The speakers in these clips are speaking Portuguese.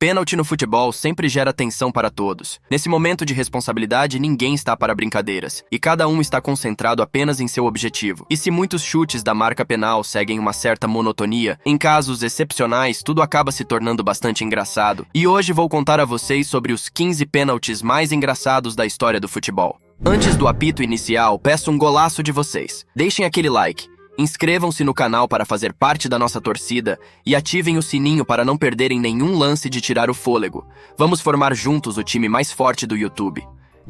Pênalti no futebol sempre gera tensão para todos. Nesse momento de responsabilidade, ninguém está para brincadeiras, e cada um está concentrado apenas em seu objetivo. E se muitos chutes da marca penal seguem uma certa monotonia, em casos excepcionais, tudo acaba se tornando bastante engraçado. E hoje vou contar a vocês sobre os 15 pênaltis mais engraçados da história do futebol. Antes do apito inicial, peço um golaço de vocês. Deixem aquele like. Inscrevam-se no canal para fazer parte da nossa torcida e ativem o sininho para não perderem nenhum lance de tirar o fôlego. Vamos formar juntos o time mais forte do YouTube.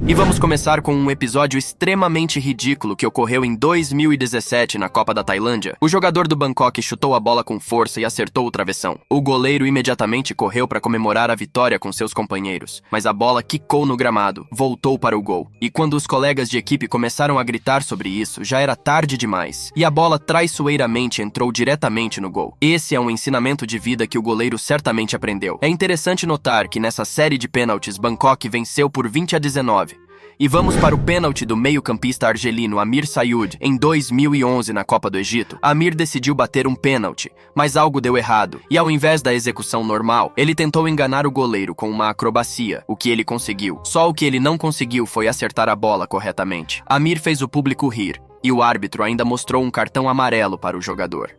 E vamos começar com um episódio extremamente ridículo que ocorreu em 2017 na Copa da Tailândia. O jogador do Bangkok chutou a bola com força e acertou o travessão. O goleiro imediatamente correu para comemorar a vitória com seus companheiros, mas a bola quicou no gramado, voltou para o gol. E quando os colegas de equipe começaram a gritar sobre isso, já era tarde demais, e a bola traiçoeiramente entrou diretamente no gol. Esse é um ensinamento de vida que o goleiro certamente aprendeu. É interessante notar que nessa série de pênaltis, Bangkok venceu por 20-19. E vamos para o pênalti do meio-campista argelino Amir Sayoud em 2011 na Copa do Egito. Amir decidiu bater um pênalti, mas algo deu errado. E ao invés da execução normal, ele tentou enganar o goleiro com uma acrobacia, o que ele conseguiu. Só o que ele não conseguiu foi acertar a bola corretamente. Amir fez o público rir, e o árbitro ainda mostrou um cartão amarelo para o jogador.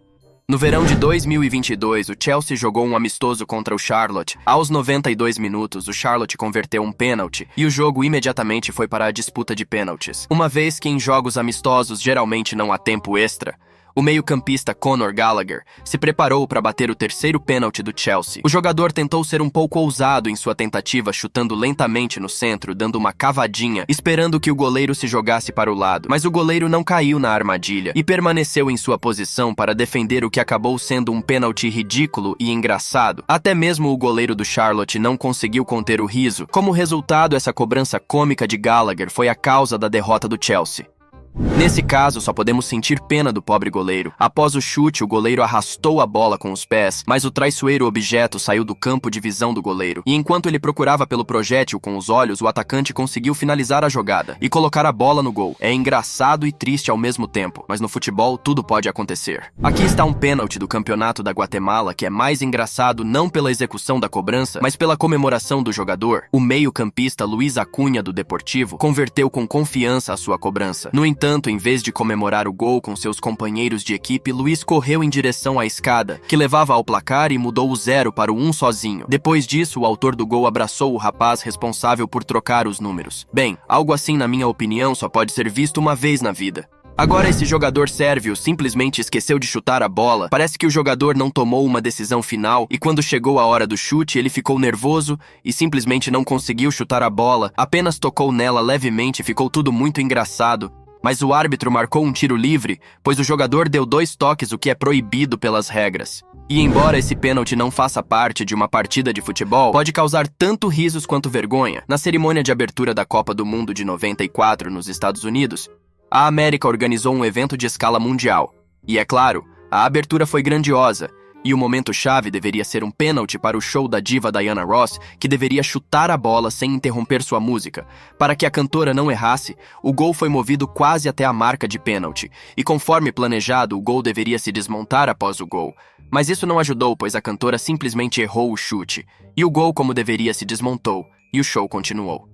No verão de 2022, o Chelsea jogou um amistoso contra o Charlotte. Aos 92 minutos, o Charlotte converteu um pênalti e o jogo imediatamente foi para a disputa de pênaltis. Uma vez que em jogos amistosos geralmente não há tempo extra, o meio-campista Conor Gallagher se preparou para bater o terceiro pênalti do Chelsea. O jogador tentou ser um pouco ousado em sua tentativa, chutando lentamente no centro, dando uma cavadinha, esperando que o goleiro se jogasse para o lado. Mas o goleiro não caiu na armadilha e permaneceu em sua posição para defender o que acabou sendo um pênalti ridículo e engraçado. Até mesmo o goleiro do Charlotte não conseguiu conter o riso. Como resultado, essa cobrança cômica de Gallagher foi a causa da derrota do Chelsea. Nesse caso, só podemos sentir pena do pobre goleiro. Após o chute, o goleiro arrastou a bola com os pés, mas o traiçoeiro objeto saiu do campo de visão do goleiro. E enquanto ele procurava pelo projétil com os olhos, o atacante conseguiu finalizar a jogada e colocar a bola no gol. É engraçado e triste ao mesmo tempo, mas no futebol tudo pode acontecer. Aqui está um pênalti do campeonato da Guatemala que é mais engraçado não pela execução da cobrança, mas pela comemoração do jogador. O meio-campista Luiz Acunha do Deportivo converteu com confiança a sua cobrança. No entanto, em vez de comemorar o gol com seus companheiros de equipe, Luiz correu em direção à escada, que levava ao placar e mudou o 0 para o 1 sozinho. Depois disso, o autor do gol abraçou o rapaz responsável por trocar os números. Bem, algo assim, na minha opinião, só pode ser visto uma vez na vida. Agora esse jogador sérvio simplesmente esqueceu de chutar a bola. Parece que o jogador não tomou uma decisão final e quando chegou a hora do chute ele ficou nervoso e simplesmente não conseguiu chutar a bola, apenas tocou nela levemente e ficou tudo muito engraçado. Mas o árbitro marcou um tiro livre, pois o jogador deu 2 toques, o que é proibido pelas regras. E embora esse pênalti não faça parte de uma partida de futebol, pode causar tanto risos quanto vergonha. Na cerimônia de abertura da Copa do Mundo de 94 nos Estados Unidos, a América organizou um evento de escala mundial. E é claro, a abertura foi grandiosa. E o momento-chave deveria ser um pênalti para o show da diva Diana Ross, que deveria chutar a bola sem interromper sua música. Para que a cantora não errasse, o gol foi movido quase até a marca de pênalti, e conforme planejado, o gol deveria se desmontar após o gol. Mas isso não ajudou, pois a cantora simplesmente errou o chute, e o gol como deveria se desmontou, e o show continuou.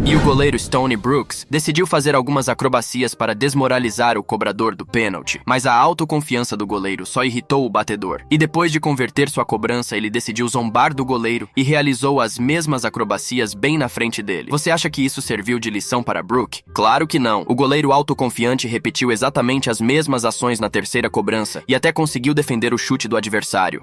E o goleiro Stone Brooks decidiu fazer algumas acrobacias para desmoralizar o cobrador do pênalti, mas a autoconfiança do goleiro só irritou o batedor. E depois de converter sua cobrança, ele decidiu zombar do goleiro e realizou as mesmas acrobacias bem na frente dele. Você acha que isso serviu de lição para Brook? Claro que não. O goleiro autoconfiante repetiu exatamente as mesmas ações na terceira cobrança e até conseguiu defender o chute do adversário.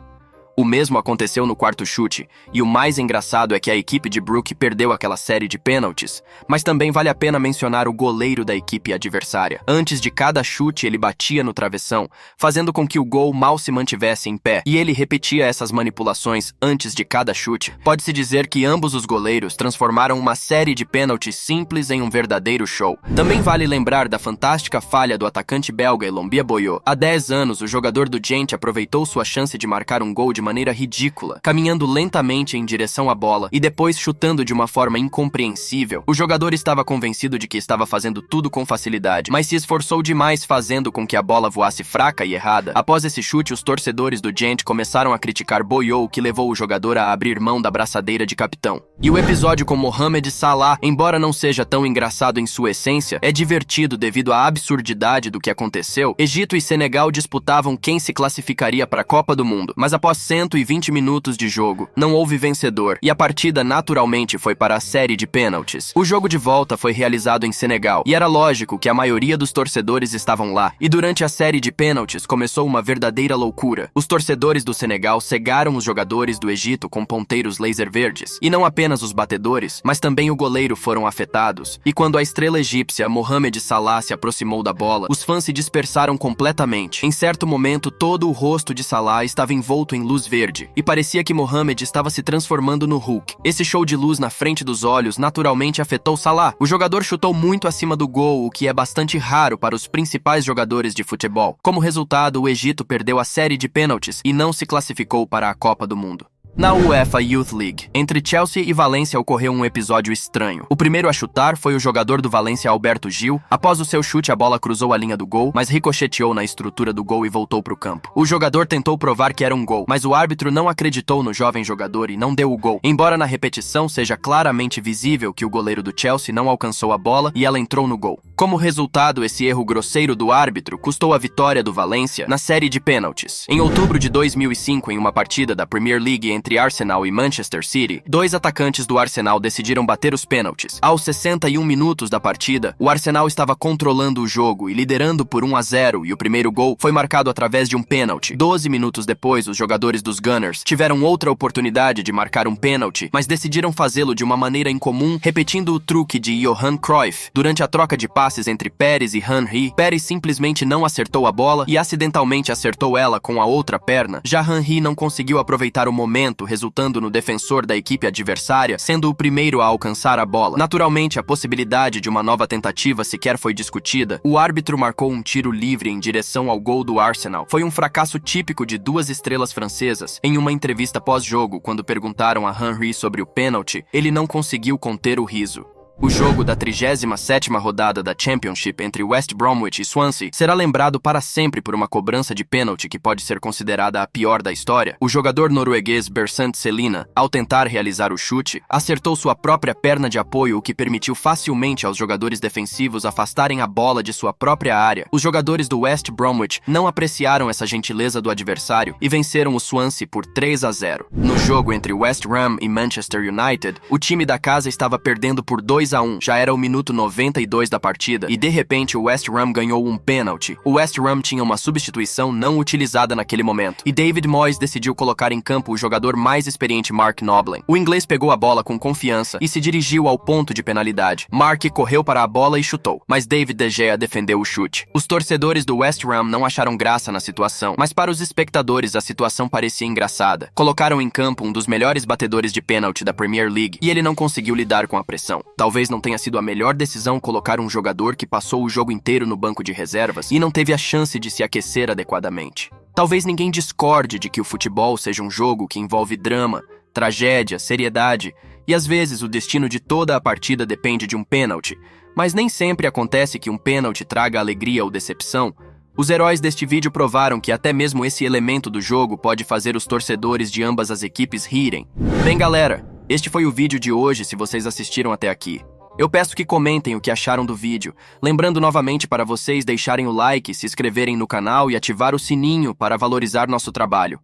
O mesmo aconteceu no quarto chute, e o mais engraçado é que a equipe de Brook perdeu aquela série de pênaltis, mas também vale a pena mencionar o goleiro da equipe adversária. Antes de cada chute, ele batia no travessão, fazendo com que o gol mal se mantivesse em pé, e ele repetia essas manipulações antes de cada chute. Pode-se dizer que ambos os goleiros transformaram uma série de pênaltis simples em um verdadeiro show. Também vale lembrar da fantástica falha do atacante belga Elombia Boyot. Há 10 anos, o jogador do Gent aproveitou sua chance de marcar um gol de de maneira ridícula, caminhando lentamente em direção à bola e depois chutando de uma forma incompreensível. O jogador estava convencido de que estava fazendo tudo com facilidade, mas se esforçou demais fazendo com que a bola voasse fraca e errada. Após esse chute, os torcedores do Gent começaram a criticar Boyo, o que levou o jogador a abrir mão da braçadeira de capitão. E o episódio com Mohamed Salah, embora não seja tão engraçado em sua essência, é divertido devido à absurdidade do que aconteceu. Egito e Senegal disputavam quem se classificaria para a Copa do Mundo, mas após 120 minutos de jogo, não houve vencedor e a partida naturalmente foi para a série de pênaltis. O jogo de volta foi realizado em Senegal e era lógico que a maioria dos torcedores estavam lá. E durante a série de pênaltis começou uma verdadeira loucura. Os torcedores do Senegal cegaram os jogadores do Egito com ponteiros laser verdes. E não apenas os batedores, mas também o goleiro foram afetados. E quando a estrela egípcia Mohamed Salah se aproximou da bola, os fãs se dispersaram completamente. Em certo momento, todo o rosto de Salah estava envolto em luz verde e parecia que Mohamed estava se transformando no Hulk. Esse show de luz na frente dos olhos naturalmente afetou Salah. O jogador chutou muito acima do gol, o que é bastante raro para os principais jogadores de futebol. Como resultado, o Egito perdeu a série de pênaltis e não se classificou para a Copa do Mundo. Na UEFA Youth League, entre Chelsea e Valência ocorreu um episódio estranho. O primeiro a chutar foi o jogador do Valência Alberto Gil. Após o seu chute, a bola cruzou a linha do gol, mas ricocheteou na estrutura do gol e voltou para o campo. O jogador tentou provar que era um gol, mas o árbitro não acreditou no jovem jogador e não deu o gol, embora na repetição seja claramente visível que o goleiro do Chelsea não alcançou a bola e ela entrou no gol. Como resultado, esse erro grosseiro do árbitro custou a vitória do Valência na série de pênaltis. Em outubro de 2005, em uma partida da Premier League entre Arsenal e Manchester City, dois atacantes do Arsenal decidiram bater os pênaltis. Aos 61 minutos da partida, o Arsenal estava controlando o jogo e liderando por 1-0 e o primeiro gol foi marcado através de um pênalti. 12 minutos depois, os jogadores dos Gunners tiveram outra oportunidade de marcar um pênalti, mas decidiram fazê-lo de uma maneira incomum, repetindo o truque de Johan Cruyff. Durante a troca de passes entre Pérez e Henry, Pérez simplesmente não acertou a bola e acidentalmente acertou ela com a outra perna. Já Henry não conseguiu aproveitar o momento, resultando no defensor da equipe adversária sendo o primeiro a alcançar a bola. Naturalmente, a possibilidade de uma nova tentativa sequer foi discutida. O árbitro marcou um tiro livre em direção ao gol do Arsenal. Foi um fracasso típico de duas estrelas francesas. Em uma entrevista pós-jogo, quando perguntaram a Henry sobre o pênalti, ele não conseguiu conter o riso. O jogo da 37ª rodada da Championship entre West Bromwich e Swansea será lembrado para sempre por uma cobrança de pênalti que pode ser considerada a pior da história. O jogador norueguês Bersant Celina, ao tentar realizar o chute, acertou sua própria perna de apoio, o que permitiu facilmente aos jogadores defensivos afastarem a bola de sua própria área. Os jogadores do West Bromwich não apreciaram essa gentileza do adversário e venceram o Swansea por 3-0. No jogo entre West Ham e Manchester United, o time da casa estava perdendo por 2-1. Já era o minuto 92 da partida e de repente o West Ham ganhou um pênalti. O West Ham tinha uma substituição não utilizada naquele momento e David Moyes decidiu colocar em campo o jogador mais experiente Mark Noble. O inglês pegou a bola com confiança e se dirigiu ao ponto de penalidade. Mark correu para a bola e chutou, mas David De Gea defendeu o chute. Os torcedores do West Ham não acharam graça na situação, mas para os espectadores a situação parecia engraçada. Colocaram em campo um dos melhores batedores de pênalti da Premier League e ele não conseguiu lidar com a pressão. Talvez não tenha sido a melhor decisão colocar um jogador que passou o jogo inteiro no banco de reservas e não teve a chance de se aquecer adequadamente. Talvez ninguém discorde de que o futebol seja um jogo que envolve drama, tragédia, seriedade, e às vezes o destino de toda a partida depende de um pênalti, mas nem sempre acontece que um pênalti traga alegria ou decepção. Os heróis deste vídeo provaram que até mesmo esse elemento do jogo pode fazer os torcedores de ambas as equipes rirem. Bem, galera, este foi o vídeo de hoje se vocês assistiram até aqui. Eu peço que comentem o que acharam do vídeo, lembrando novamente para vocês deixarem o like, se inscreverem no canal e ativar o sininho para valorizar nosso trabalho.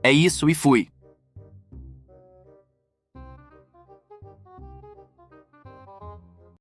É isso e fui!